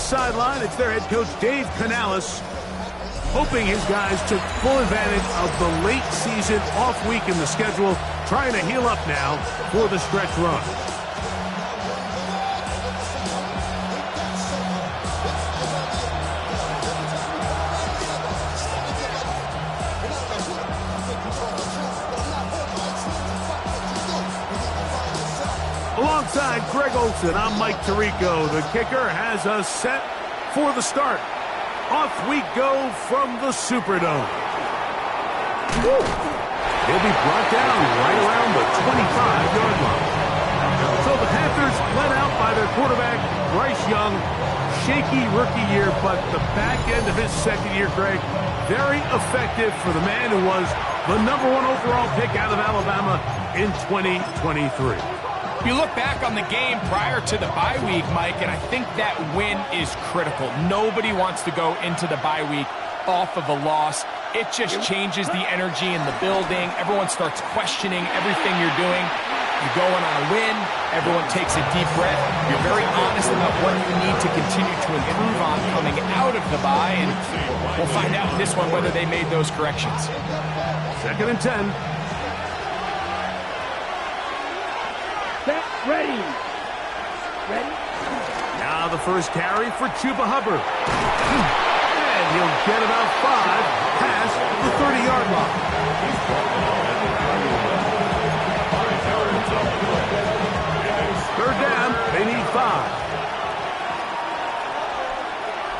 sideline, it's their head coach, Dave Canales, hoping his guys took full advantage of the late season off week in the schedule, trying to heal up now for the stretch run. Alongside Greg Olson, I'm Mike Tirico. The kicker has us set for the start. Off we go from the Superdome. He'll be brought down right around the 25-yard line. So the Panthers led out by their quarterback, Bryce Young. Shaky rookie year, but the back end of his second year, Greg, very effective for the man who was the #1 overall pick out of Alabama in 2023. You look back on the game prior to the bye week, Mike, and I think that win is critical. Nobody wants to go into the bye week off of a loss. It just changes the energy in the building. Everyone starts questioning everything you're doing. You go in on a win. Everyone takes a deep breath. You're very honest about what you need to continue to improve on coming out of the bye, and we'll find out in this one whether they made those corrections. 2nd and 10. Ready. Now the first carry for Chuba Hubbard. And he'll get about 5 past the 30-yard line. Third down, they need 5.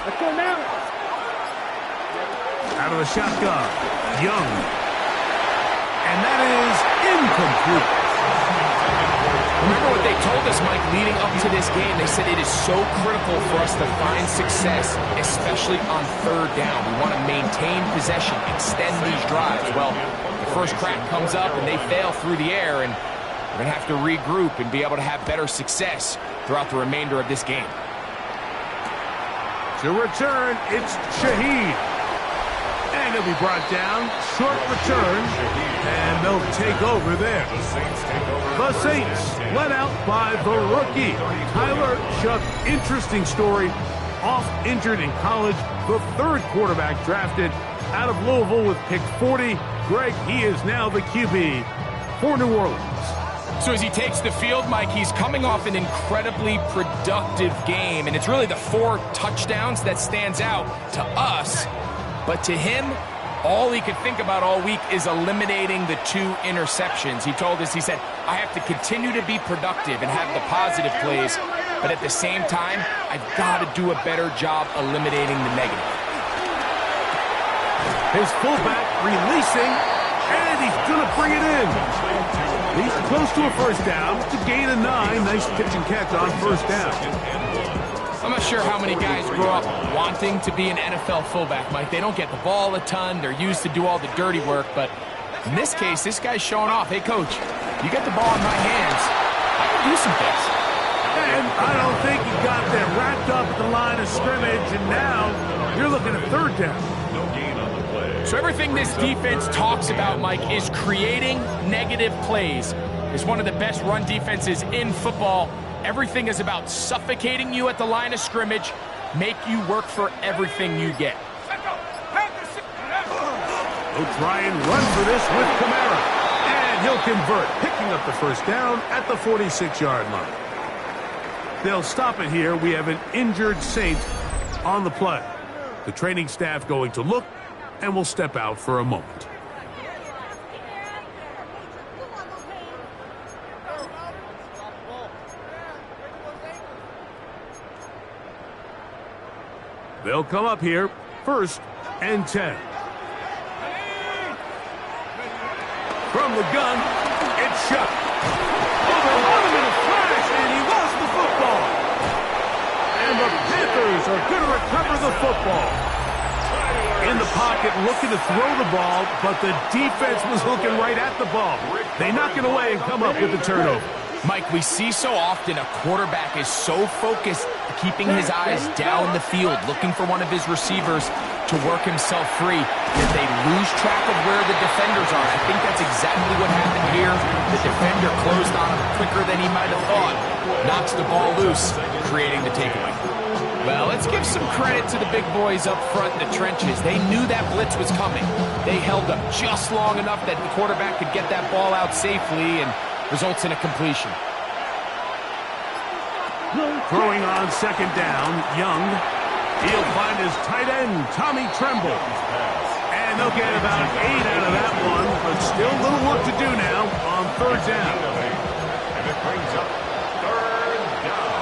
Let's go now. Out of the shotgun, Young. And that is incomplete. Remember what they told us, Mike, leading up to this game. They said it is so critical for us to find success, especially on third down. We want to maintain possession, extend these drives. Well, the first crack comes up and they fail through the air, and we're going to have to regroup and be able to have better success throughout the remainder of this game. To return, it's Shaheed. And he'll be brought down. Short return. And they'll take over there. The Saints led out by the rookie, Tyler Shough. Interesting story. Off injured in college. The 3rd quarterback drafted out of Louisville with pick 40. Greg, he is now the QB for New Orleans. So as he takes the field, Mike, he's coming off an incredibly productive game. And it's really the 4 touchdowns that stands out to us. But to him, all he could think about all week is eliminating the 2 interceptions. He told us, he said, I have to continue to be productive and have the positive plays, but at the same time, I've got to do a better job eliminating the negative. His fullback releasing, and he's going to bring it in. He's close to a first down. It's a gain of 9. Nice pitch and catch on first down. I'm not sure how many guys grow up wanting to be an NFL fullback, Mike. They don't get the ball a ton. They're used to do all the dirty work. But in this case, this guy's showing off. Hey, coach, you get the ball in my hands, I can do some things. And I don't think he got them wrapped up at the line of scrimmage. And now you're looking at third down. So everything this defense talks about, Mike, is creating negative plays. It's one of the best run defenses in football. Everything is about suffocating you at the line of scrimmage, make you work for everything you get. They'll try and run for this with Kamara. And he'll convert, picking up the first down at the 46-yard line. They'll stop it here. We have an injured Saint on the play. The training staff going to look, and will step out for a moment. They'll come up here, 1st and 10. From the gun, it's Shough. Overrun him in a flash, and he lost the football. And the Panthers are going to recover the football. In the pocket, looking to throw the ball, but the defense was looking right at the ball. They knock it away and come up with the turnover. Mike, we see so often a quarterback is so focused, keeping his eyes down the field, looking for one of his receivers to work himself free, that they lose track of where the defenders are. I think that's exactly what happened here. The defender closed on him quicker than he might have thought. Knocks the ball loose, creating the takeaway. Well, let's give some credit to the big boys up front in the trenches. They knew that blitz was coming. They held up just long enough that the quarterback could get that ball out safely and results in a completion. Throwing on second down, Young. He'll find his tight end, Tommy Tremble. And they'll get about 8 out of that one, but still a little work to do now on third down. And it brings up third down.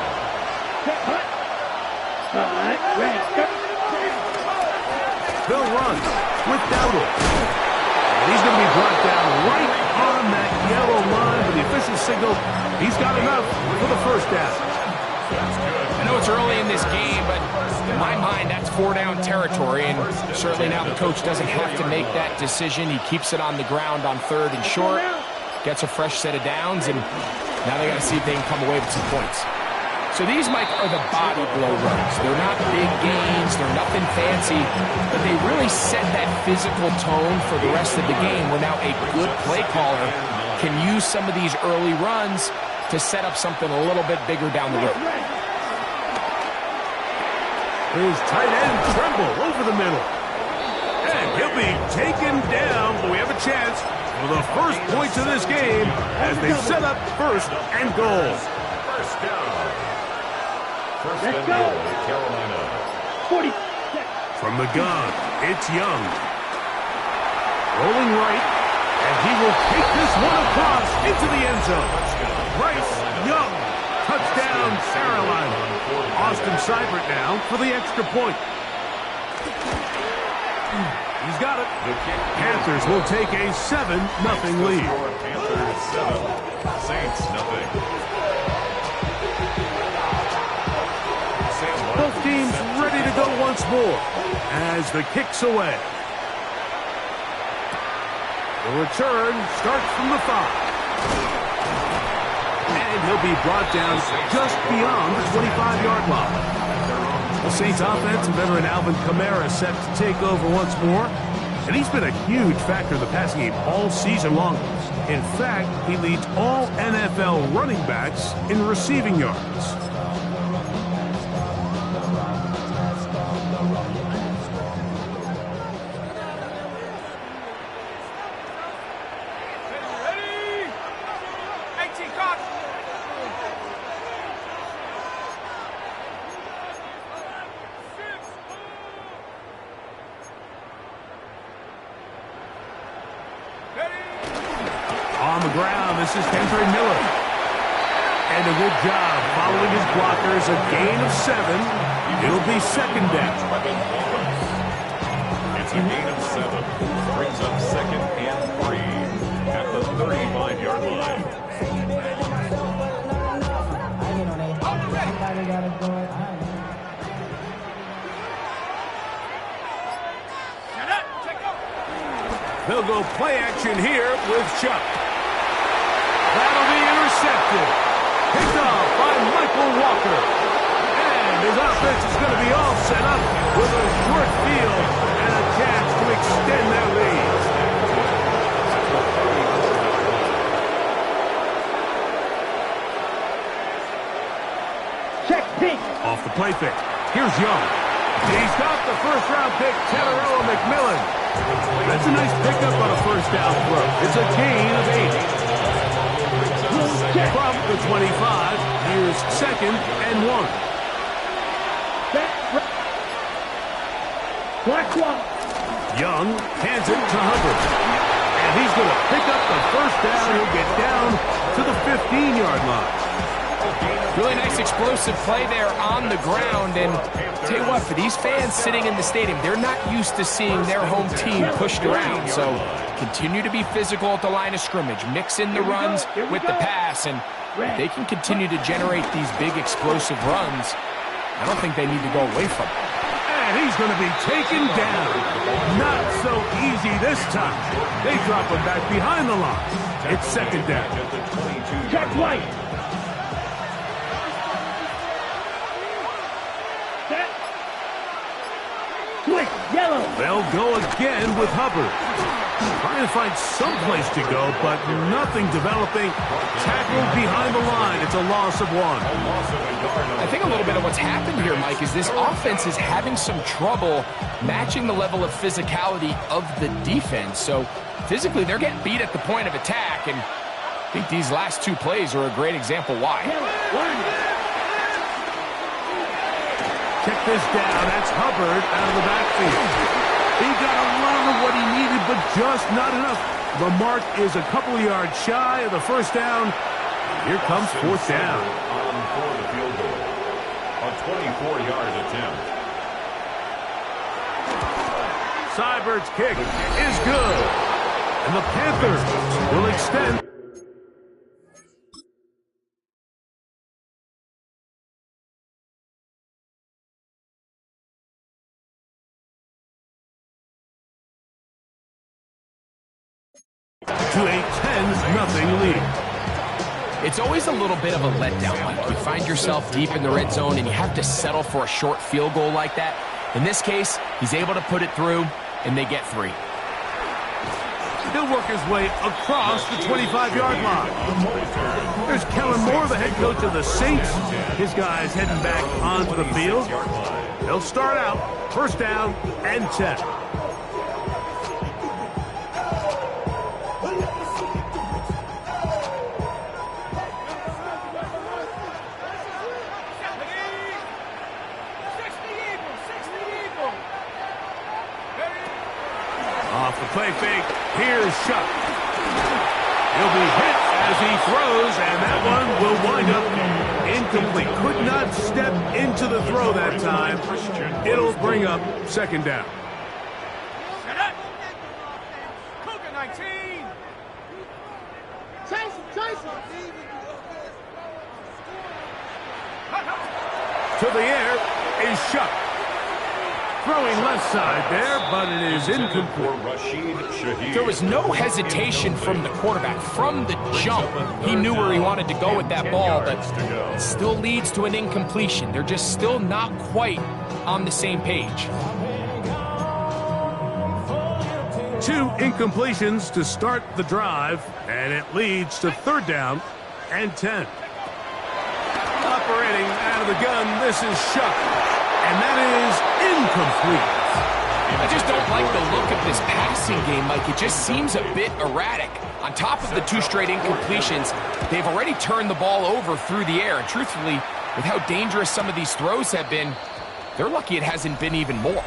Bill runs with Dowdle. And he's going to be brought down right on that yellow line for the official signal. He's got enough for the first down. I know it's early in this game, but in my mind, that's 4-down territory, and certainly now the coach doesn't have to make that decision. He keeps it on the ground on third and short, gets a fresh set of downs, and now they got to see if they can come away with some points. So these, Mike, are the body blow runs. They're not big gains, they're nothing fancy, but they really set that physical tone for the rest of the game where now a good play caller can use some of these early runs to set up something a little bit bigger down the road. His tight end, Tremble, over the middle. And he'll be taken down, but we have a chance for the first points of this game as they set up first and goal. First down. First Let's and go. goal, Carolina. 40. From the gun, it's Young. Rolling right, and he will take this one across into the end zone. Bryce Young, touchdown, Carolina. Austin Seibert now for the extra point. He's got it. Panthers will take a 7-0 lead. Panthers 7, Saints nothing. Both teams ready to go once more as the kick's away. The return starts from the 5. And he'll be brought down just beyond the 25-yard line. The Saints offense and veteran Alvin Kamara set to take over once more. And he's been a huge factor in the passing game all season long. In fact, he leads all NFL running backs in receiving yards. On the ground, this is Kendra Miller. And a good job following his blockers, a gain of 7. It'll be second down. It's a gain of 7. Brings up second and 3 at the 35-yard line. They'll go play action here with Chuck. That'll be intercepted. Picked off by Michael Walker. And his offense is going to be all set up with a short field and a chance to extend their lead. Check pink. Off the play fake. Here's Young. He's got the first-round pick, Tetairoa McMillan. That's a nice pickup on a first down throw. It's a gain of 8. From the 25, here's second and 1. Young hands it to Hubbard. And he's going to pick up the first down. He'll get down to the 15-yard line. Really nice explosive play there on the ground, and tell you what, for these fans sitting in the stadium, they're not used to seeing their home team pushed around, so continue to be physical at the line of scrimmage, mix in the runs with the pass, and if they can continue to generate these big explosive runs, I don't think they need to go away from it. And he's going to be taken down. Not so easy this time. They drop him back behind the line. It's second down. Check white. Yellow. They'll go again with Hubbard. Trying to find some place to go, but nothing developing. Tackled behind the line. It's a loss of 1. I think a little bit of what's happened here, Mike, is this offense is having some trouble matching the level of physicality of the defense. So physically, they're getting beat at the point of attack, and I think these last 2 plays are a great example why. Check this down. That's Hubbard out of the backfield. He got a lot of what he needed, but just not enough. The mark is a couple of yards shy of the first down. Here comes 4th down. On for the field goal. A 24-yard attempt. Seibert's kick is good. And the Panthers will extend. To a 10-0 lead. It's always a little bit of a letdown, Mike. You find yourself deep in the red zone and you have to settle for a short field goal like that. In this case, he's able to put it through, and they get 3. He'll work his way across the 25-yard line. There's Kellen Moore, the head coach of the Saints. His guys heading back onto the field. They'll start out 1st down and 10. Off the play fake, here's Shuck. He'll be hit as he throws, and that one will wind up incomplete. Could not step into the throw that time. It'll bring up 2nd down. To the air is Shuck. Throwing left side there, but it is incomplete. There was no hesitation from the quarterback. From the jump, he knew where he wanted to go with that ball, but it still leads to an incompletion. They're just still not quite on the same page. 2 incompletions to start the drive, and it leads to 3rd down and 10. Operating out of the gun, this is Shuck. And that is incomplete. I just don't like the look of this passing game, Mike. It just seems a bit erratic. On top of the 2 straight incompletions, they've already turned the ball over through the air. And truthfully, with how dangerous some of these throws have been, they're lucky it hasn't been even more.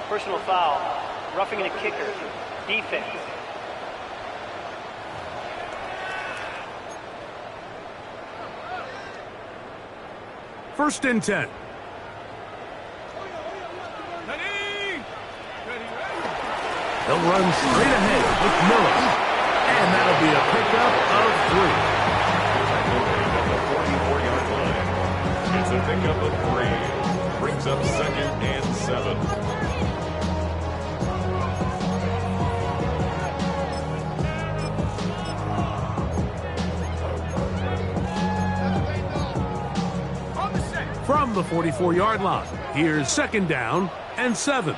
Personal foul, roughing the kicker, defense. First and 10. They'll run straight ahead with Miller. And that'll be a pickup of 3. It's a pickup of 3. Brings up 2nd and 7. From the 44-yard line, here's 2nd down and 7.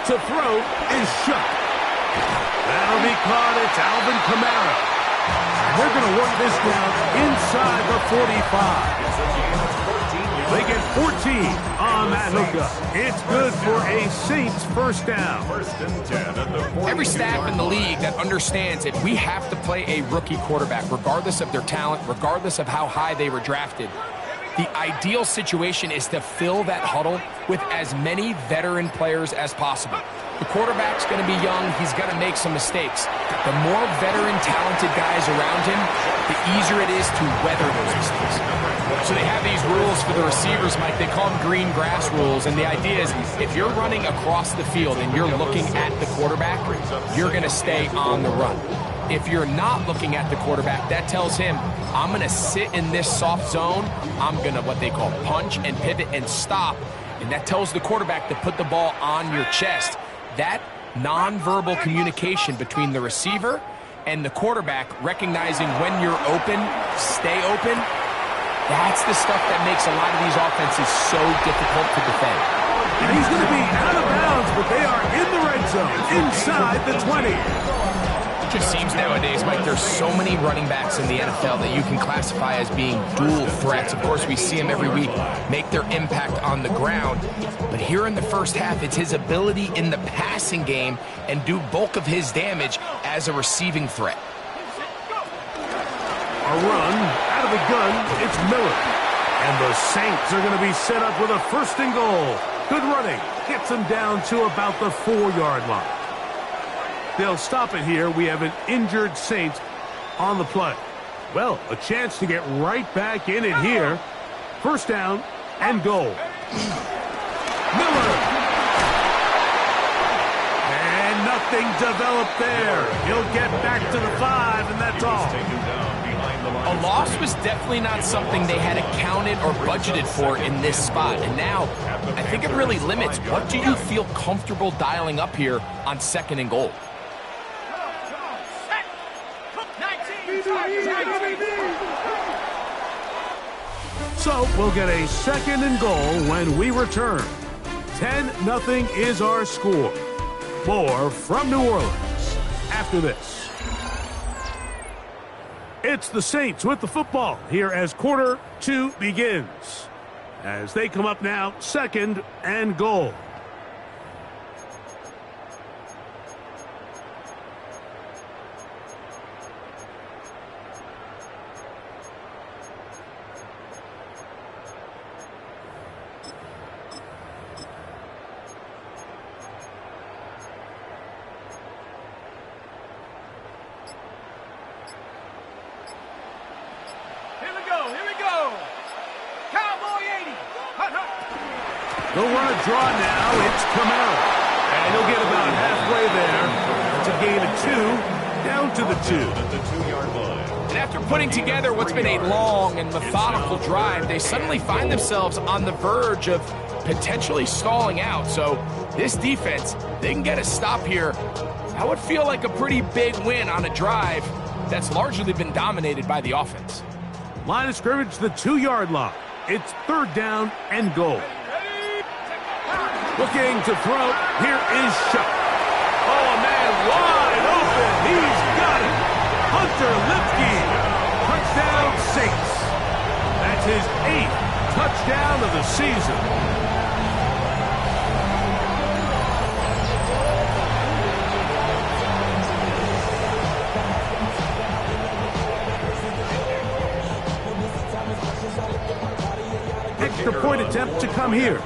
To throw is Shuck. That'll be caught. It's Alvin Kamara. And they're going to work this down inside the 45. They get 14 on that hookup. It's good for a Saints 1st down. 1st and 10 at the 40. Every staff in the league that understands it, we have to play a rookie quarterback, regardless of their talent, regardless of how high they were drafted. The ideal situation is to fill that huddle with as many veteran players as possible. The quarterback's going to be young. He's going to make some mistakes. The more veteran, talented guys around him, the easier it is to weather those mistakes. So they have these rules for the receivers, Mike. They call them green grass rules. And the idea is if you're running across the field and you're looking at the quarterback, you're going to stay on the run. If you're not looking at the quarterback, that tells him, I'm going to sit in this soft zone. I'm going to what they call punch and pivot and stop. And that tells the quarterback to put the ball on your chest. That nonverbal communication between the receiver and the quarterback, recognizing when you're open, stay open, That's the stuff that makes a lot of these offenses so difficult to defend. And he's going to be out of bounds, but they are in the red zone, inside the 20. It just seems nowadays, Mike, there's so many running backs in the NFL that you can classify as being dual threats. Of course, we see them every week make their impact on the ground. But here in the first half, it's his ability in the passing game and do bulk of his damage as a receiving threat. A run out of the gun, it's Miller. And the Saints are going to be set up with a 1st and goal. Good running, gets them down to about the 4-yard line. They'll stop it here. We have an injured Saints on the play. Well, a chance to get right back in it here. 1st down and goal. Miller. And nothing developed there. He'll get back to the 5, and that's all. A loss was definitely not something they had accounted or budgeted for in this spot. And now, I think it really limits what do you feel comfortable dialing up here on 2nd and goal. So we'll get a 2nd and goal when we return. 10-0 is our score. More from New Orleans after this. It's the Saints with the football here as quarter 2 begins. As they come up now, 2nd and goal. They'll run a draw now. It's Kamara. And he'll get about halfway there. It's a gain of 2, down to the 2. At the 2-yard line. And after putting together what's been a long and methodical drive, they suddenly find themselves on the verge of potentially stalling out. So this defense, they can get a stop here. That would feel like a pretty big win on a drive that's largely been dominated by the offense. Line of scrimmage, the 2-yard line. It's 3rd down and goal. Looking to throw. Here is Shuck. Oh, a man wide open. He's got it. Hunter Lipke. Touchdown Saints. That's his 8th touchdown of the season. Extra point attempt to come here.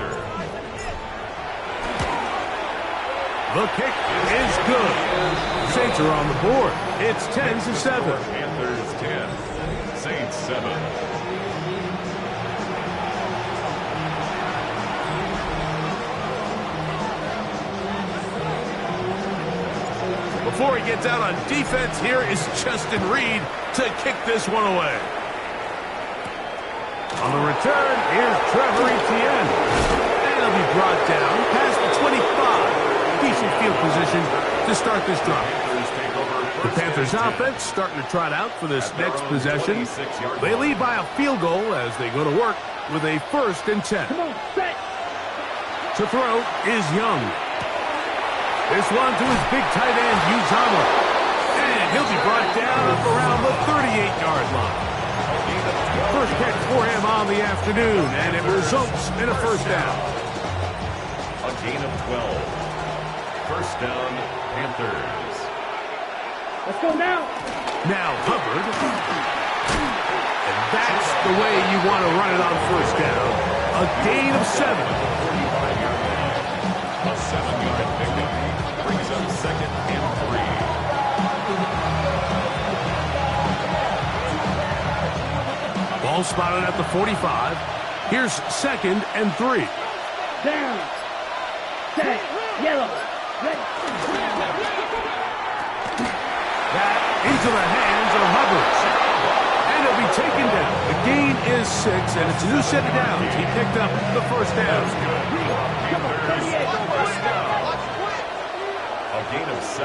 The kick is good. Saints are on the board. It's 10-7. Panthers 10, Saints 7. Before he gets out on defense, here is Justin Reed to kick this one away. On the return, here's Trevor Etienne. And he'll be brought down past the 25. Decent field position to start this drive. The Panthers offense starting to trot out for this next possession. They lead by a field goal as they go to work with a 1st and 10. To throw is Young. This one to his big tight end, Uzama. And he'll be brought down up around the 38-yard line. First catch for him on the afternoon, and it results in a 1st down. A gain of 12. 1st down, Panthers. Let's go now. Now Hubbard. And that's the way you want to run it on 1st down. A gain of 7. A 7-yard pickup brings up 2nd and 3. Ball spotted at the 45. Here's 2nd and 3. Down. Set. Yellow. Red. That into the hands of Hubbard. And he'll be taken down. The gain is 6, and it's a new set of downs. He picked up the 1st down. A gain of 7.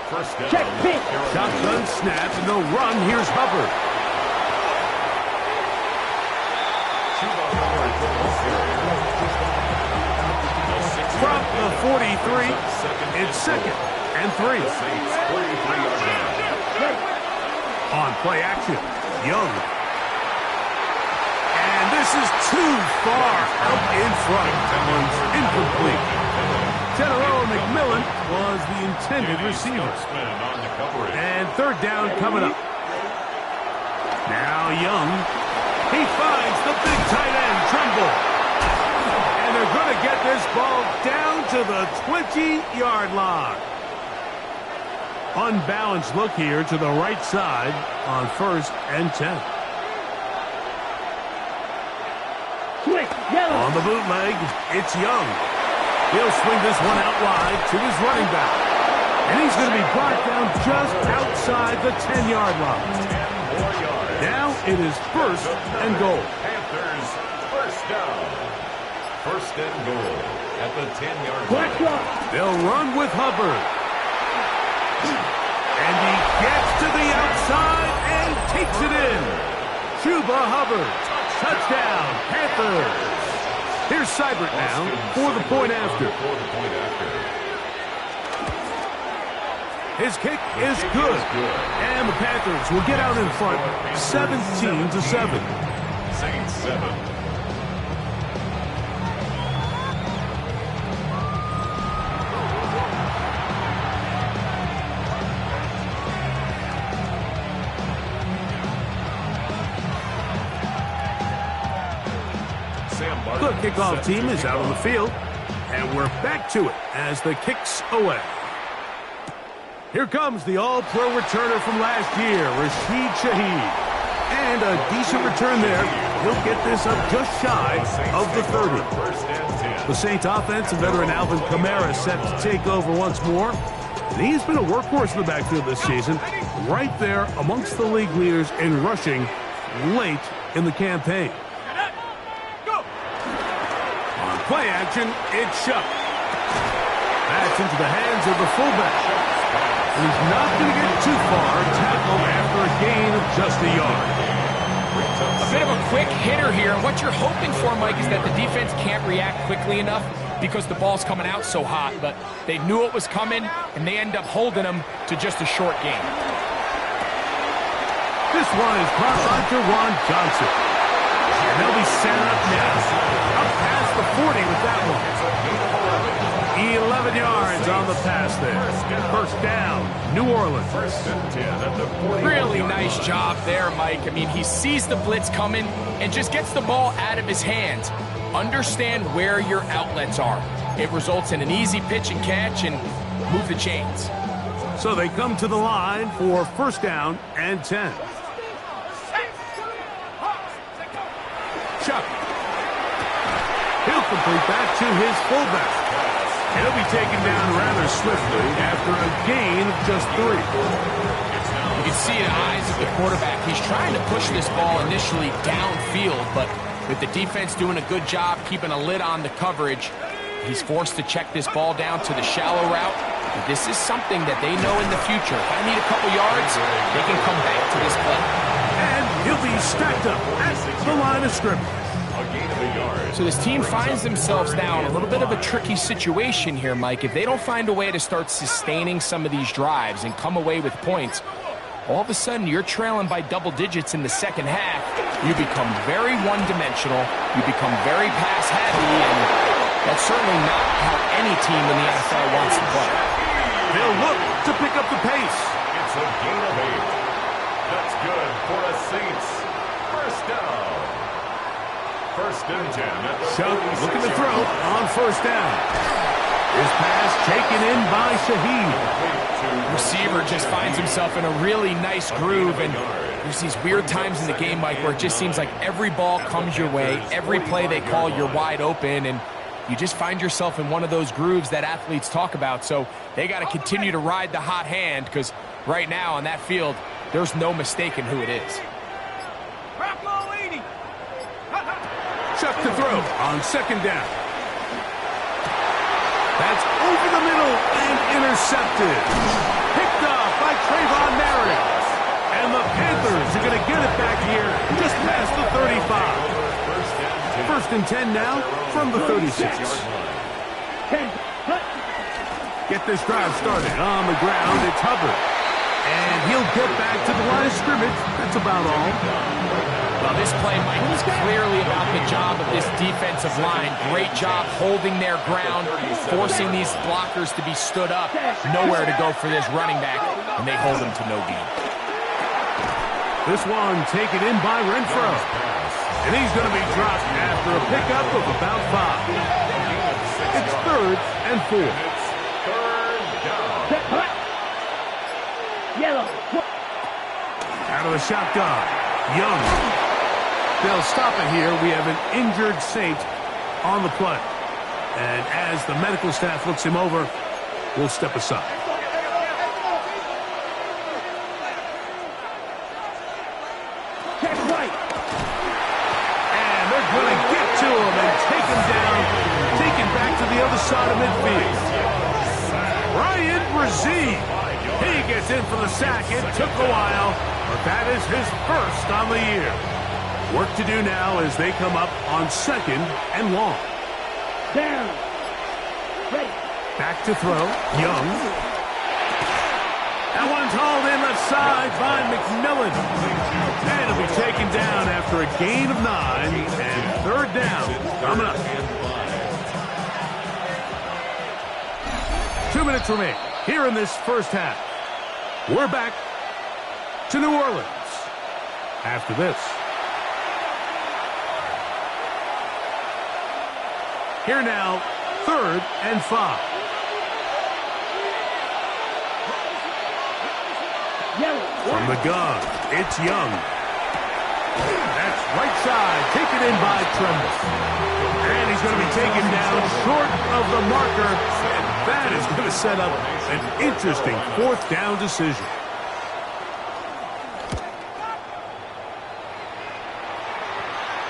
1st down. Check pitch. Shotgun snap, and they'll run. Here's Hubbard. the 43. It's 2nd and 3. On play action, Young. And this is too far out in front. One's incomplete. General McMillan was the intended receiver. And 3rd down coming up. Now Young. He finds the big tight end, Trimble. And they're going to get this ball down to the 20-yard line. Unbalanced look here to the right side on 1st and 10. On the bootleg, it's Young. He'll swing this one out wide to his running back. And he's going to be brought down just outside the 10-yard line. Now it is 1st and goal. Panthers, 1st down. 1st and goal at the 10-yard line. They'll run with Hubbard. And he gets to the outside and takes it in. Chuba Hubbard. Touchdown, Panthers. Here's Seibert now for the point after. His kick is good. And the Panthers will get out in front 17-7. Saints 7. The kickoff team is out on the field, and we're back to it as the kick's away. Here comes the all-pro returner from last year, Rashid Shaheed. And a decent return there. He'll get this up just shy of the 30. The Saints offense and veteran Alvin Kamara set to take over once more. And he's been a workhorse in the backfield this season, right there amongst the league leaders in rushing late in the campaign. Play action, it's Shuck. That's into the hands of the fullback. And he's not going to get too far, tackled after a gain of just a yard. A bit of a quick hitter here, and what you're hoping for, Mike, is that the defense can't react quickly enough because the ball's coming out so hot, but they knew it was coming, and they end up holding them to just a short gain. This one is caught by Jawan Johnson. And they'll be set up now. Up past the 40 with that one. 11 yards on the pass there. 1st down, New Orleans. Really nice job there, Mike. I mean, he sees the blitz coming and just gets the ball out of his hands. Understand where your outlets are. It results in an easy pitch and catch and move the chains. So they come to the line for 1st down and 10. Chuck. He'll complete that to his fullback. He'll be taken down rather swiftly after a gain of just 3. You can see in the eyes of the quarterback, he's trying to push this ball initially downfield, but with the defense doing a good job keeping a lid on the coverage, he's forced to check this ball down to the shallow route. But this is something that they know in the future. If I need a couple yards, they can come back to this play. And he'll be stacked up at the line of scrimmage. So this team finds themselves now in a little bit of a tricky situation here, Mike. If they don't find a way to start sustaining some of these drives and come away with points, all of a sudden you're trailing by double digits in the 2nd half. You become very one-dimensional. You become very pass-heavy, and that's certainly not how any team in the NFL wants to play. They'll look to pick up the pace. It's a gain of 8. That's good for the Saints. 1st down. 1st and 10. Shuck looking to throw on 1st down. His pass taken in by Shaheed. Receiver just finds himself in a really nice groove, and there's these weird times in the game, Mike, where it just seems like every ball comes your way, every play they call, you're wide open, and you just find yourself in one of those grooves that athletes talk about. So they got to continue to ride the hot hand, because right now on that field, there's no mistaking who it is. Chuck to throw on 2nd down. That's over the middle and intercepted. Picked off by Trayvon Merritt. And the Panthers are going to get it back here just past the 35. 1st and 10 now from the 36. 10. get this drive started. On the ground, it's Hubbard. And he'll get back to the line of scrimmage. That's about all. Well, this play, Mike, was clearly about the job of this defensive line. Great job holding their ground, forcing these blockers to be stood up. Nowhere to go for this running back, and they hold him to no gain. This one taken in by Renfro. And he's going to be dropped after a pickup of about 5. It's 3rd and 4. Yellow. Out of the shotgun. Young. They'll stop it here. We have an injured Saint on the play. And as the medical staff looks him over, we'll step aside. Check right. And they're going to get to him and take him down. Take him back to the other side of midfield. Ryan Brzee. He gets in for the sack. It took a while, but that is his first on the year. Work to do now as they come up on 2nd and long. Down. Ready. Back to throw. Young. That one's hauled in left side by McMillan. And it'll be taken down after a gain of 9 and 3rd down coming up. 2 minutes remain here in this first half. We're back to New Orleans after this. Here now, 3rd and 5. From the gun, it's Young. That's right side, taken in by Tremble. And he's going to be taken down short of the marker. And that is going to set up an interesting 4th down decision.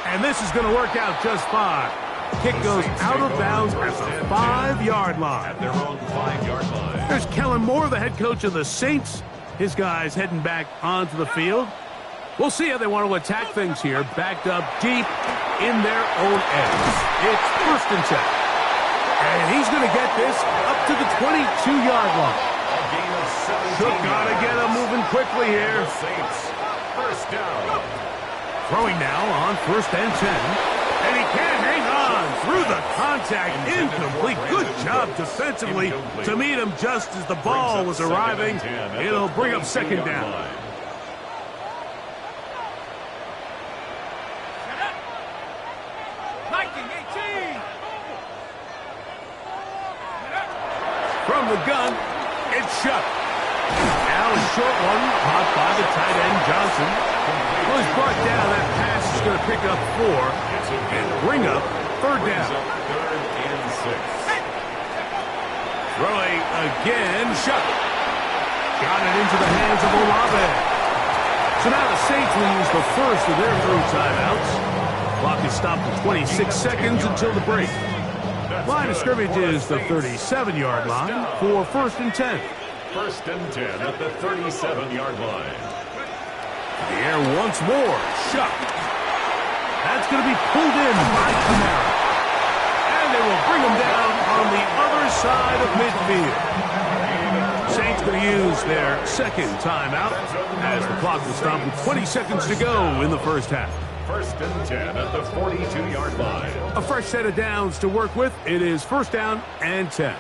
And this is going to work out just fine. Kick goes out of bounds at the 5-yard line. At their own 5-yard line. There's Kellen Moore, the head coach of the Saints. His guys heading back onto the field. We'll see how they want to attack things here. Backed up deep in their own end. It's 1st and 10. And he's going to get this up to the 22-yard line. A gain of 17. Should got to get him moving quickly here. The Saints. 1st down. Throwing now on 1st and 10. And he can't hang on through the contact. Incomplete. Good job defensively to meet him just as the ball was arriving. It'll bring up 2nd down. From the gun, it's shut. Now a short one caught by the tight end Johnson. Well, he's brought down. That pass is going to pick up 4 and bring up 3rd down. 3rd and 6. Throwing again, shut. Got it into the hands of Olave. So now the Saints will use the first of their 3 timeouts. Clock is stopped at 26 seconds until the break. Line of scrimmage is the 37-yard line for 1st and 10. 1st and 10 at the 37-yard line. The air once more. Shut. That's going to be pulled in by Kamara. And they will bring him down on the other side of midfield. Saints going to use their 2nd timeout as the clock will stop with 20 seconds to go in the first half. 1st and 10 at the 42-yard line. A fresh set of downs to work with. It is 1st down and 10.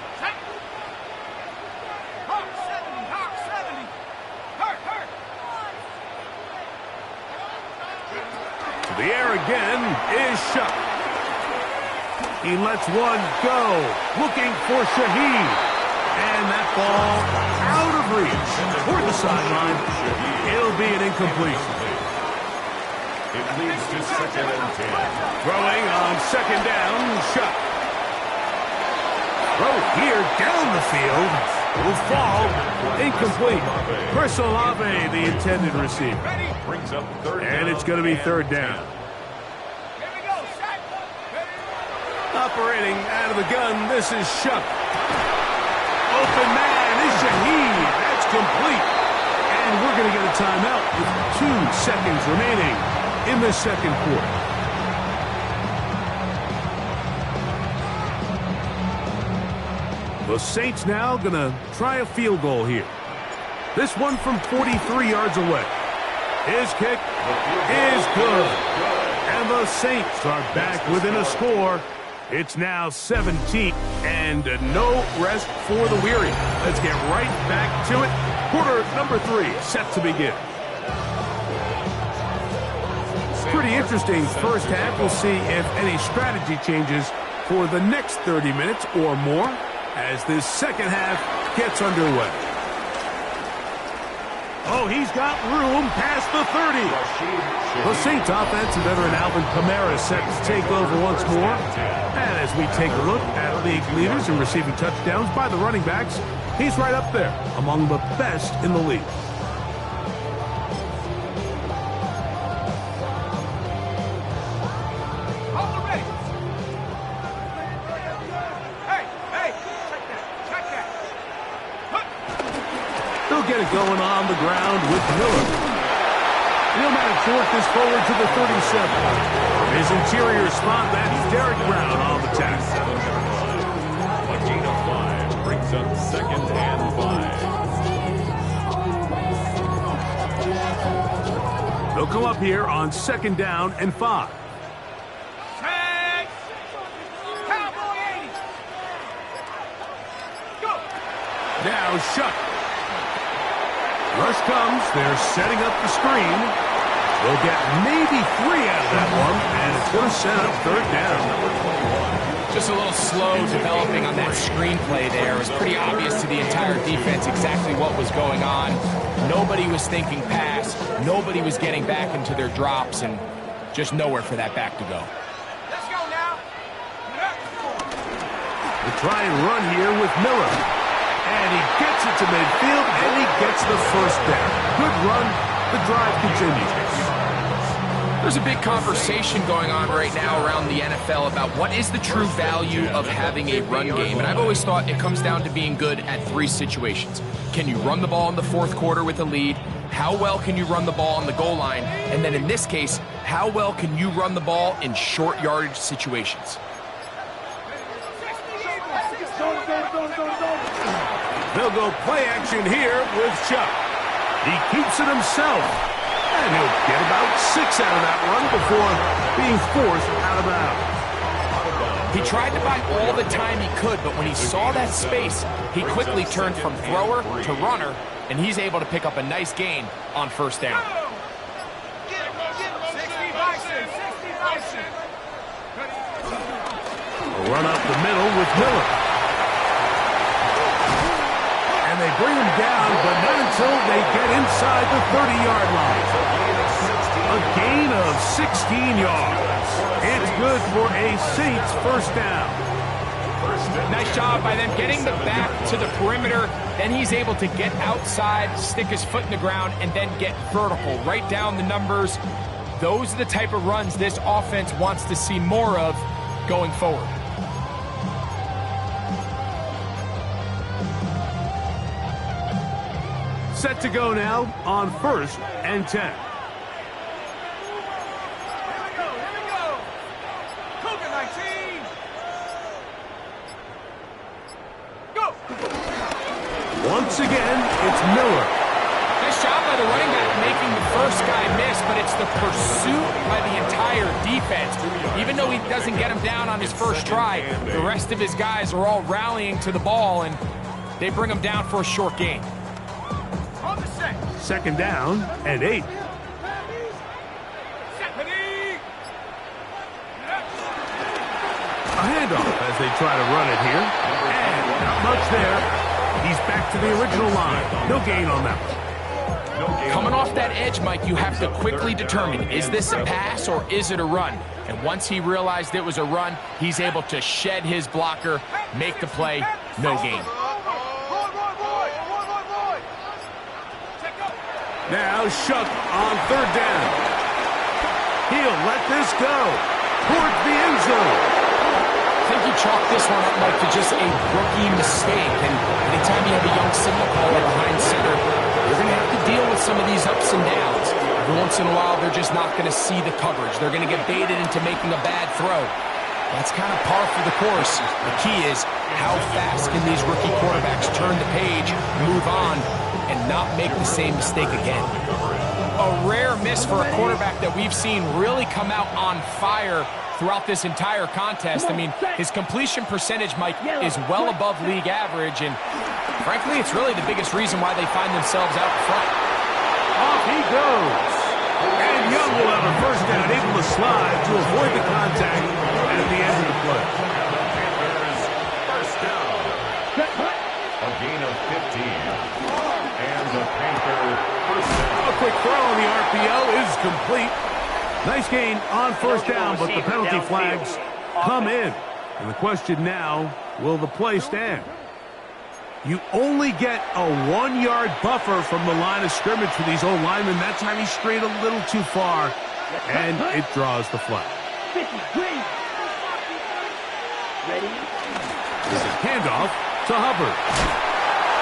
The air again is shut. He lets one go, looking for Shaheed. And that ball out of reach toward the sideline. It'll be an incompletion. It leads to 2nd and 10. Throwing on 2nd down, shut. Throw here down the field. Will fall. Incomplete. Chris Olave, the intended receiver. Brings up 3rd down. And it's going to be 3rd down. Operating out of the gun, this is Shuck. Open man is Shaheed. That's complete. And we're going to get a timeout with 2 seconds remaining in the 2nd quarter. The Saints now gonna try a field goal here. This one from 43 yards away. His kick is good. And the Saints are back within a score. It's now 17, and no rest for the weary. Let's get right back to it. Quarter number 3 set to begin. Pretty interesting first half. We'll see if any strategy changes for the next 30 minutes or more as this second half gets underway. Oh, he's got room past the 30. The Saints offense and veteran Alvin Kamara set to take over once more. And as we take a look at league leaders in receiving touchdowns by the running backs, he's right up there among the best in the league. Get it going on the ground with Miller. He'll manage to work this forward to the 37. His interior spot, that's Derek Brown on the task. A gain of 5 brings up 2nd and 5. They'll come up here on 2nd down and 5. Now Shuck. Rush comes. They're setting up the screen. They'll get maybe 3 out of that one, and it's going to set up 3rd down. Just a little slow developing on that screenplay there. It was pretty obvious to the entire defense exactly what was going on. Nobody was thinking pass. Nobody was getting back into their drops, and just nowhere for that back to go. Let's go now. They try and run here with Miller. And he gets it to midfield, and he gets the first down. Good run. The drive continues. There's a big conversation going on right now around the NFL about what is the true value of having a run game. And I've always thought it comes down to being good at 3 situations. Can you run the ball in the 4th quarter with a lead? How well can you run the ball on the goal line? And then in this case, how well can you run the ball in short yardage situations? They'll go play action here with Chuck. He keeps it himself. And he'll get about 6 out of that run before being forced out of bounds. He tried to buy all the time he could, but when he saw that space, he quickly turned from thrower to runner, and he's able to pick up a nice gain on 1st down. A run up the middle with Miller. And they bring him down, but not until they get inside the 30-yard line. A gain of 16 yards. It's good for a Saints 1st down. Nice job by them getting the back to the perimeter. Then he's able to get outside, stick his foot in the ground, and then get vertical. Right down the numbers. Those are the type of runs this offense wants to see more of going forward. Set to go now on 1st and 10. Once again, it's Miller. Nice job by the running back making the first guy miss, but it's the pursuit by the entire defense. Even though he doesn't get him down on his first try, the rest of his guys are all rallying to the ball, and they bring him down for a short gain. 2nd down and 8. A handoff as they try to run it here. And not much there. He's back to the original line. No gain on that one. Coming off that edge, Mike, you have to quickly determine, is this a pass or is it a run? And once he realized it was a run, he's able to shed his blocker, make the play, no gain. Now Shuck on 3rd down. He'll let this go towards the end zone. I think you chalk this one up, Mike, to just a rookie mistake. And anytime you have a young signal caller behind center, you're going to have to deal with some of these ups and downs. Every once in a while, they're just not going to see the coverage. They're going to get baited into making a bad throw. That's kind of par for the course. The key is how fast can these rookie quarterbacks turn the page, move on, and not make the same mistake again. A rare miss for a quarterback that we've seen really come out on fire throughout this entire contest. I mean, his completion percentage, Mike, is well above league average, and frankly, it's really the biggest reason why they find themselves out front. Off he goes. And Young will have a first down, able to slide to avoid the contact at the end of the play. First down. A gain of 15. And the Panther first down. A quick throw on the RPO is complete. Nice gain on first down, but the penalty flags come in. And the question now, will the play stand? You only get a 1-yard buffer from the line of scrimmage for these old linemen. That time he strayed a little too far, and it draws the flag. Ready? Handoff to Hubbard.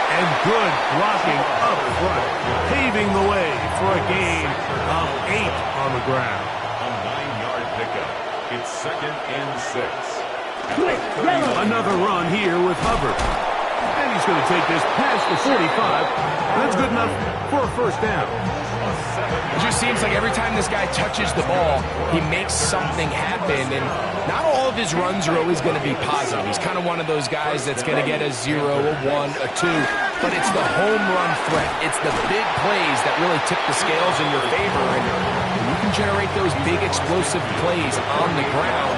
And good blocking up front, paving the way for a gain of 8 on the ground. A 9-yard pickup. It's 2nd and 6. Another run here with Hubbard. And he's going to take this past the 45. That's good enough for a first down. It just seems like every time this guy touches the ball, he makes something happen, and not all of his runs are always going to be positive. He's kind of one of those guys that's going to get a 0, a 1, a 2, but it's the home run threat. It's the big plays that really tip the scales in your favor, and when you can generate those big explosive plays on the ground,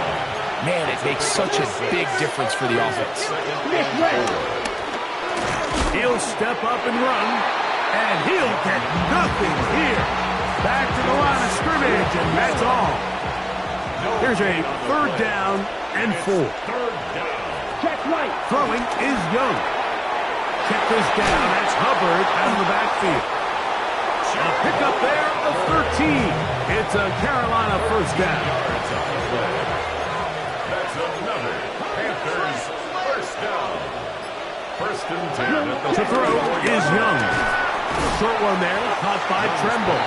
man, it makes such a big difference for the offense. He'll step up and run, and he'll get nothing here. Back to the line of scrimmage, and that's all. Here's a 3rd down and 4. Check right. Throwing is Young. Check this down. That's Hubbard out of the backfield. A pickup there of 13. It's a Carolina first down. That's another Panthers first down. 1st and 10 at the To throw is Young. Short one there, caught by Tremble.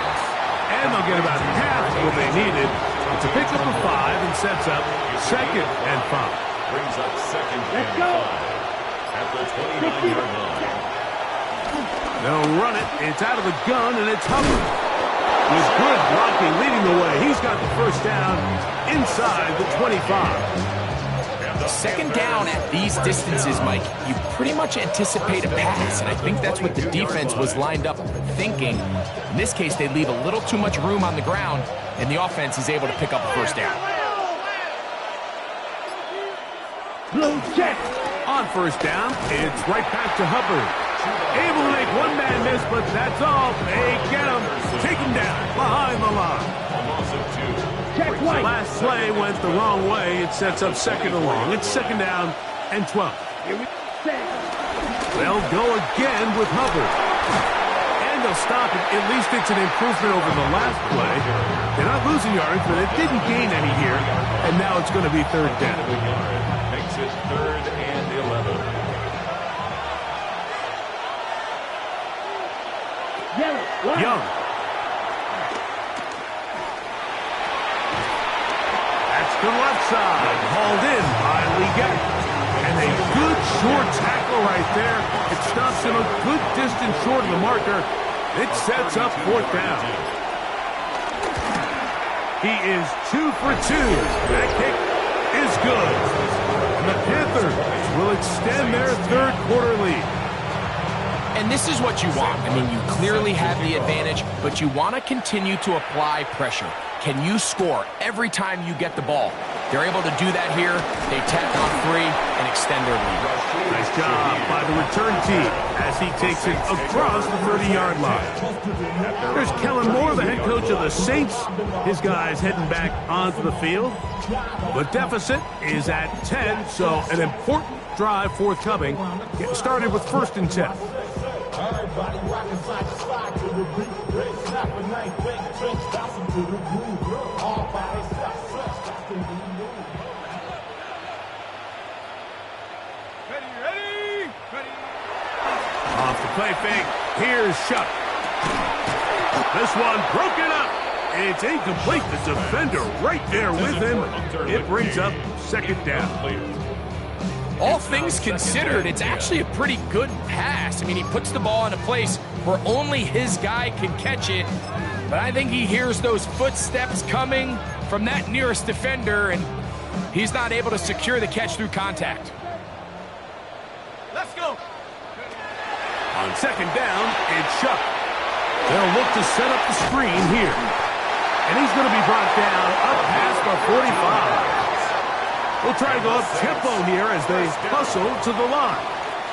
And they'll get about half what they needed. It's a pickup of 5 and sets up 2nd and 5. Brings up 2nd and 5 at the 29-yard line. They'll run it. It's out of the gun, and it's Hubbard. With good blocking leading the way. He's got the first down inside the 25. 2nd down at these distances, Mike, you pretty much anticipate a pass, and I think that's what the defense was lined up thinking. In this case, they leave a little too much room on the ground, and the offense is able to pick up a first down. Blue check. On first down, it's right back to Hubbard. Able to make one man miss, but that's all. They get him. Take him down behind the line. A loss of 2. Check right. Last play went the wrong way. It sets up 2nd and long. It's 2nd down and 12. Here we set. They'll go again with Hubbard. And they'll stop it. At least it's an improvement over the last play. They're not losing yards, but it didn't gain any here. And now it's going to be 3rd down. Makes it 3rd and 11. Young. That's the left side. Hauled in by Leggett. And a good short tackle right there. It stops him a good distance short of the marker. It sets up 4th down. He is 2 for 2. That kick is good. And the Panthers will extend their 3rd quarter lead. And this is what you want. I mean, you clearly have the advantage, but you want to continue to apply pressure. Can you score every time you get the ball? They're able to do that here. They tack on 3 and extend their lead. Nice job by the return team as he takes it across the 30-yard line. There's Kellen Moore, the head coach of the Saints. His guys heading back onto the field. The deficit is at 10, so an important drive forthcoming. Getting started with 1st and 10. Everybody rockin' side to side to the beat. Red snap a night, big drinks, bouncing to the groove. All bodies stop, stretch, to the move. Ready. Off the play fake. Here's Shuck. This one broken up. It's incomplete. The defender right there with him. It brings up second down. All things considered, it's actually a pretty good pass. I mean, he puts the ball in a place where only his guy can catch it. But I think he hears those footsteps coming from that nearest defender, and he's not able to secure the catch through contact. Let's go. On second down, it's Chuck. They'll look to set up the screen here. And he's going to be brought down up past the 45. We'll try to go up tempo here as they hustle to the line.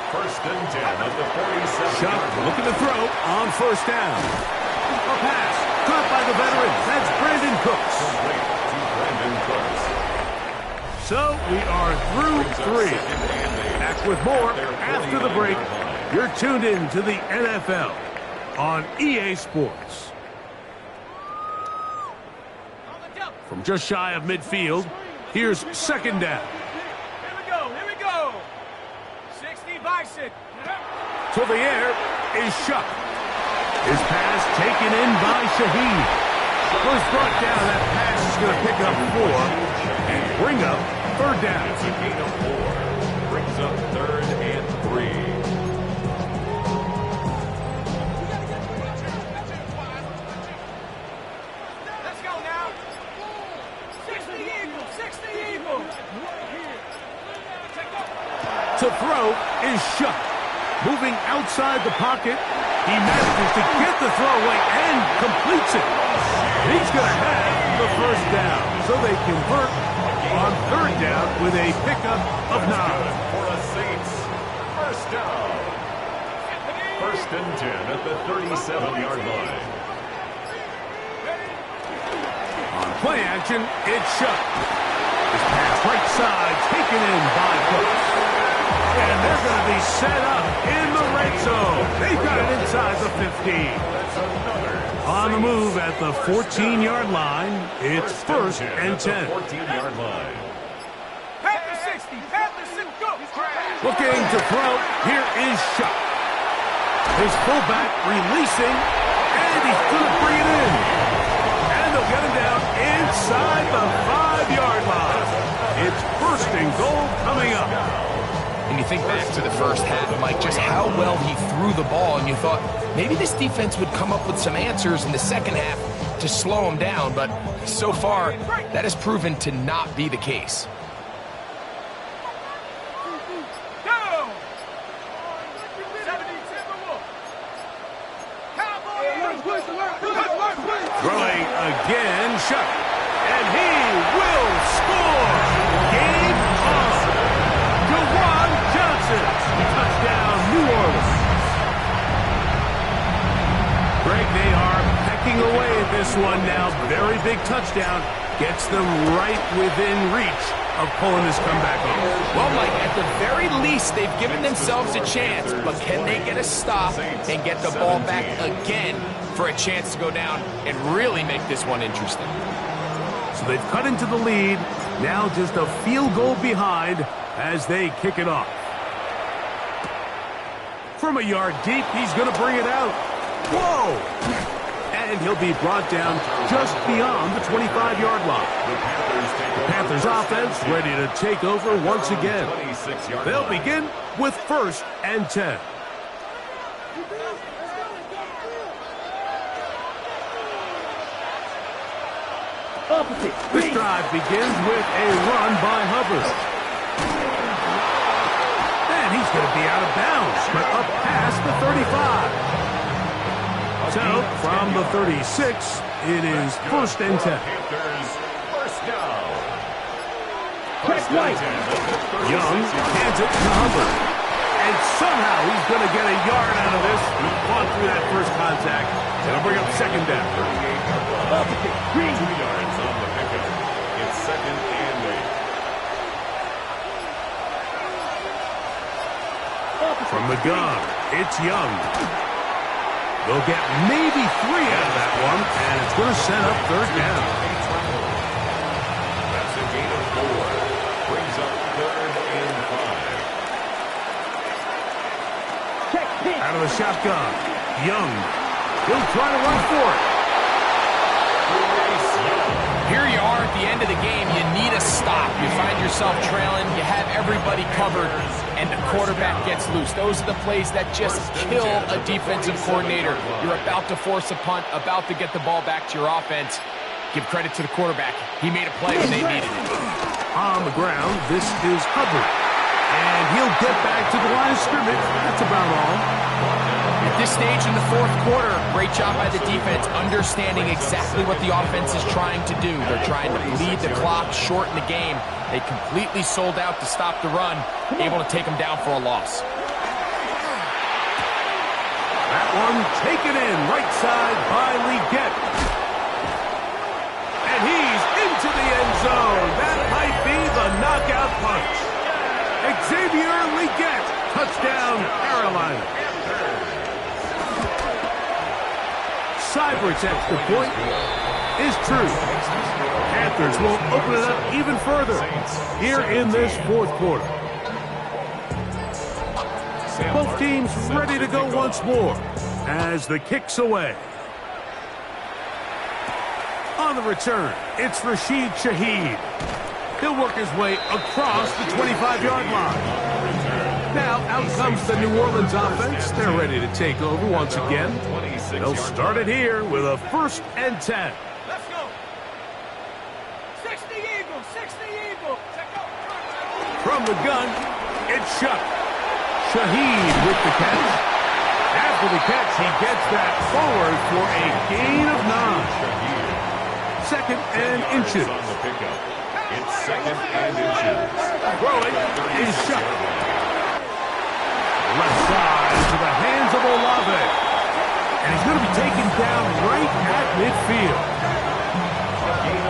First and 10 at the 47. Chuck looking to throw on first down. A pass caught by the veteran. That's Brandon Cooks. Complete to Brandon Cooks. So we are through three. Back with more after the break. You're tuned in to the NFL on EA Sports. From just shy of midfield, here's second down. Here we go. 60 Bison. To the air is Shuck. His pass taken in by Shaheed. Was brought down. That pass is going to pick up 4 and bring up third down. It's a gain of 4. Brings up third and 3. To throw is Shuck. Moving outside the pocket, he manages to get the throw away and completes it. He's going to have the first down, so they convert on third down with a pickup of 9. For a Saints first down. First and 10 at the 37-yard line. On play action, it's Shuck. His pass right side taken in by Cooks. And they're going to be set up in the red zone. They've got it inside the 15. On the move at the 14-yard line, it's first and 10. 14-yard line. Panther 60. Panther 60. Go. Looking to throw, here is Shuck. His fullback releasing, and he's going to bring it in. And they'll get him down inside the 5-yard line. It's first and goal coming up. And you think back to the first half, Mike, just how well he threw the ball, and you thought maybe this defense would come up with some answers in the second half to slow him down, but so far, that has proven to not be the case. Throwing again, Shuck. And he will score. Game on. Jawan Johnson. Touchdown, New Orleans. Greg, they are pecking away at this one now. Very big touchdown. Gets them right within reach of pulling this comeback off. Well, Mike, at the very least, they've given themselves a chance, but can they get a stop and get the ball back again for a chance to go down and really make this one interesting? So they've cut into the lead. Now just a field goal behind as they kick it off. From a yard deep, he's going to bring it out. Whoa! And he'll be brought down just beyond the 25-yard line. The Panthers offense ready to take over once again. They'll begin with first and 10. This drive begins with a run by Hubbard. And he's going to be out of bounds, but up past the 35. So, from the 36, it is first and 10. Panthers first down. Check right. Young hands it to Hubbard. And somehow he's going to get a yard out of this. He fought through that first contact. It'll bring up second down. 2 yards on the pickup. It's second and 8. From the gun, it's Young. They'll get maybe 3 out of that one, and it's going to set up third down. That's a gain of 4. Brings up third and 5. Check pitch. Out of the shotgun, Young. He'll try to run for it. Here you are at the end of the game. You need a stop. You find yourself trailing. You have everybody covered, and the quarterback gets loose. Those are the plays that just kill a defensive coordinator. You're about to force a punt, about to get the ball back to your offense. Give credit to the quarterback. He made a play when they needed it. On the ground, this is Hubbard. And he'll get back to the line of scrimmage. That's about all. At this stage in the fourth quarter, great job by the defense, understanding exactly what the offense is trying to do. They're trying to bleed the clock, shorten the game. They completely sold out to stop the run, able to take them down for a loss. That one taken in, right side by Leggett. And he's into the end zone. That might be the knockout punch. Xavier Leggett, touchdown, Carolina. Seibert's extra point is true. Panthers will open it up even further here in this fourth quarter. Both teams ready to go once more as the kick's away. On the return, it's Rashid Shaheed. He'll work his way across the 25-yard line. Now out comes the New Orleans offense. They're ready to take over once again. They'll start it here with a 1st and 10. Let's go. 60 Eagles, 60 Eagles. From the gun, it's Shuck. Shaheed with the catch. After the catch, he gets that forward for a gain of 9. 2nd and inches. It's 2nd and inches. Throwing is Shuck. Left side to the hands of Olave. And he's going to be taken down right at midfield.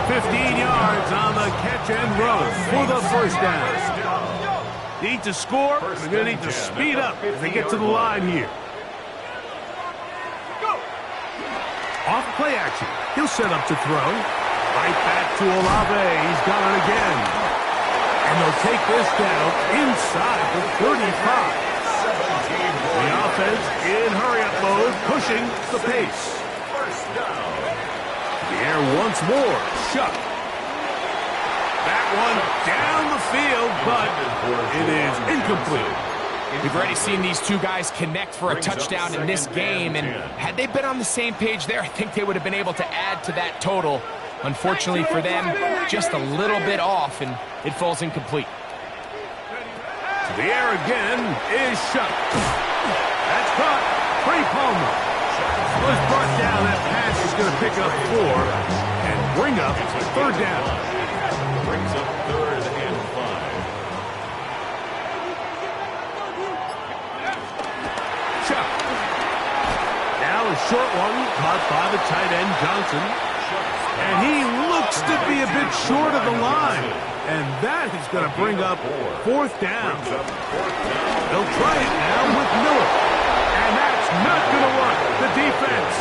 15 yards on the catch and run for the 1st down. Need to score. They're going to need to speed up as they get to the line here. Off play action. He'll set up to throw. Right back to Olave. He's got it again. And they'll take this down inside the 35. The offense in hurry-up mode, pushing the pace. The air once more. Shuck. That one down the field, but it is incomplete. We've already seen these two guys connect for a touchdown in this game, and had they been on the same page there, I think they would have been able to add to that total. Unfortunately for them, just a little bit off, and it falls incomplete. To the air again is Shuck. That's caught. Trey Palmer was brought down. That pass is going to pick up 4 and bring up 3rd down. Brings up 3rd and 5. Shuck. Now a short one caught by the tight end Johnson. And he looks to be a bit short of the line. And that is going to bring up 4th down. They'll try it now with Miller. And that's not going to work. The defense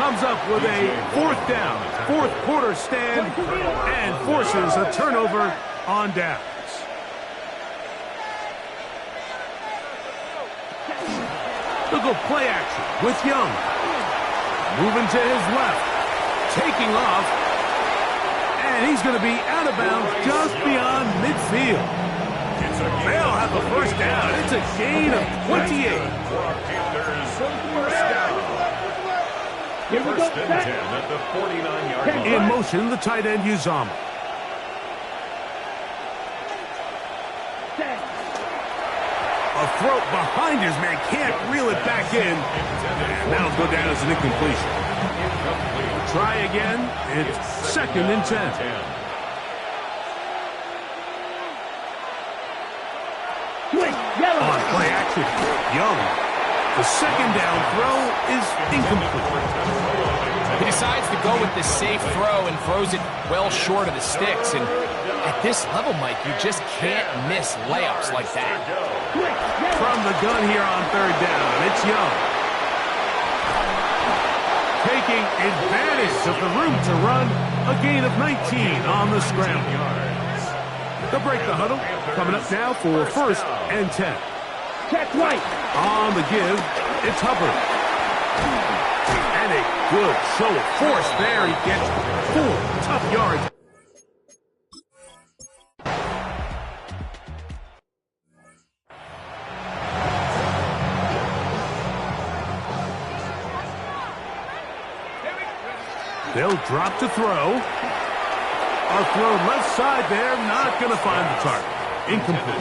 comes up with a 4th down, 4th quarter stand, and forces a turnover on downs. They'll go play action with Young. Moving to his left. Taking off. And he's going to be out of bounds just beyond midfield. They'll have a 1st down. It's a gain of 28. First and 10 at the 49-yard line. In motion, the tight end Uzama. A throw behind his man, can't reel it back in. And that'll go down as an incompletion. Try again. It's 2nd and 10. On play action, Young. The 2nd down throw is incomplete. He decides to go with the safe throw and throws it well short of the sticks. And at this level, Mike, you just can't miss layups like that. From the gun here on 3rd down, it's Young. Taking advantage of the room to run, a gain of 19 on the scramble. They'll break the huddle. Coming up now for 1st and 10. Check right. On the give, it's Hubbard. And a good show of force there. He gets 4 tough yards. They'll drop to throw. Our throw left side there, not going to find the target. Incomplete.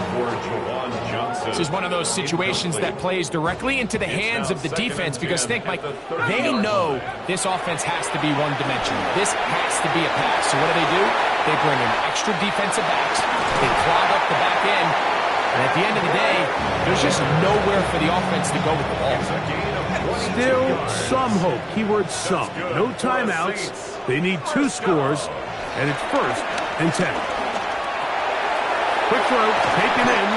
This is one of those situations that plays directly into the hands of the defense because think, Mike, they know this offense has to be one-dimensional. This has to be a pass. So what do? They bring in extra defensive backs. They clog up the back end. And at the end of the day, there's just nowhere for the offense to go with the ball. Still some hope. Keyword some. No timeouts. They need 2 scores, and it's 1st and 10. Quick throw, taken in,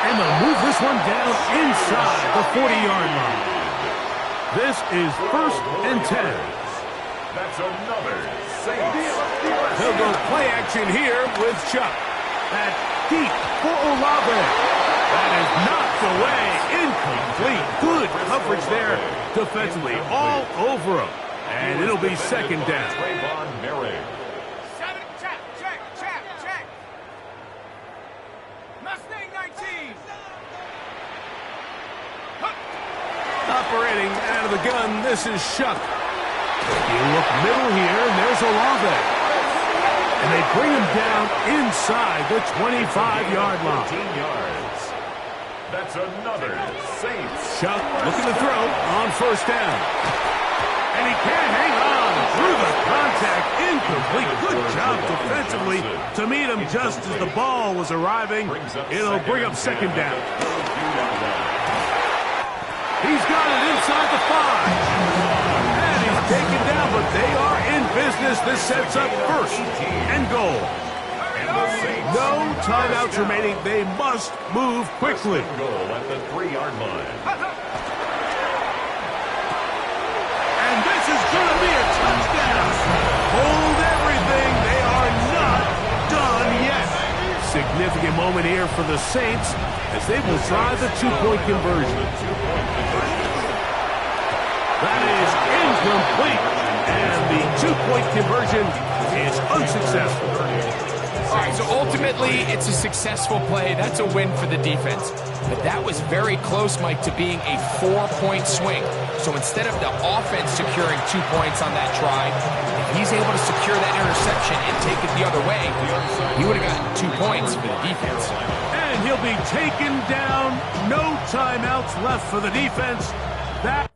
and they'll move this one down inside the 40-yard line. This is 1st and 10. That's another Saints. They'll go play action here with Chuck. That deep for Olave. That is knocked away. Incomplete. Good coverage there defensively. All over him. And it'll be 2nd down. Check. Mustang 19. Operating out of the gun, this is Shuck. You look middle here, and there's Olave. And they bring him down inside the 25-yard line. 15 yards. That's another Saints. Shuck looking to throw on 1st down. And he can't hang on through the contact. Incomplete. Good job defensively to meet him just as the ball was arriving. It'll bring up 2nd down. He's got it inside the 5. And he's taken down, but they are in business. This sets up 1st and goal. No timeouts remaining. They must move quickly. Goal at the 3-yard line. And this is going to be a touchdown. Hold everything. They are not done yet. Significant moment here for the Saints as they will try the 2-point conversion. That is incomplete. And the 2-point conversion is unsuccessful. All right, so ultimately, it's a successful play. That's a win for the defense. But that was very close, Mike, to being a 4-point swing. So instead of the offense securing 2 points on that try, if he's able to secure that interception and take it the other way, he would have gotten 2 points for the defense. And he'll be taken down. No timeouts left for the defense. That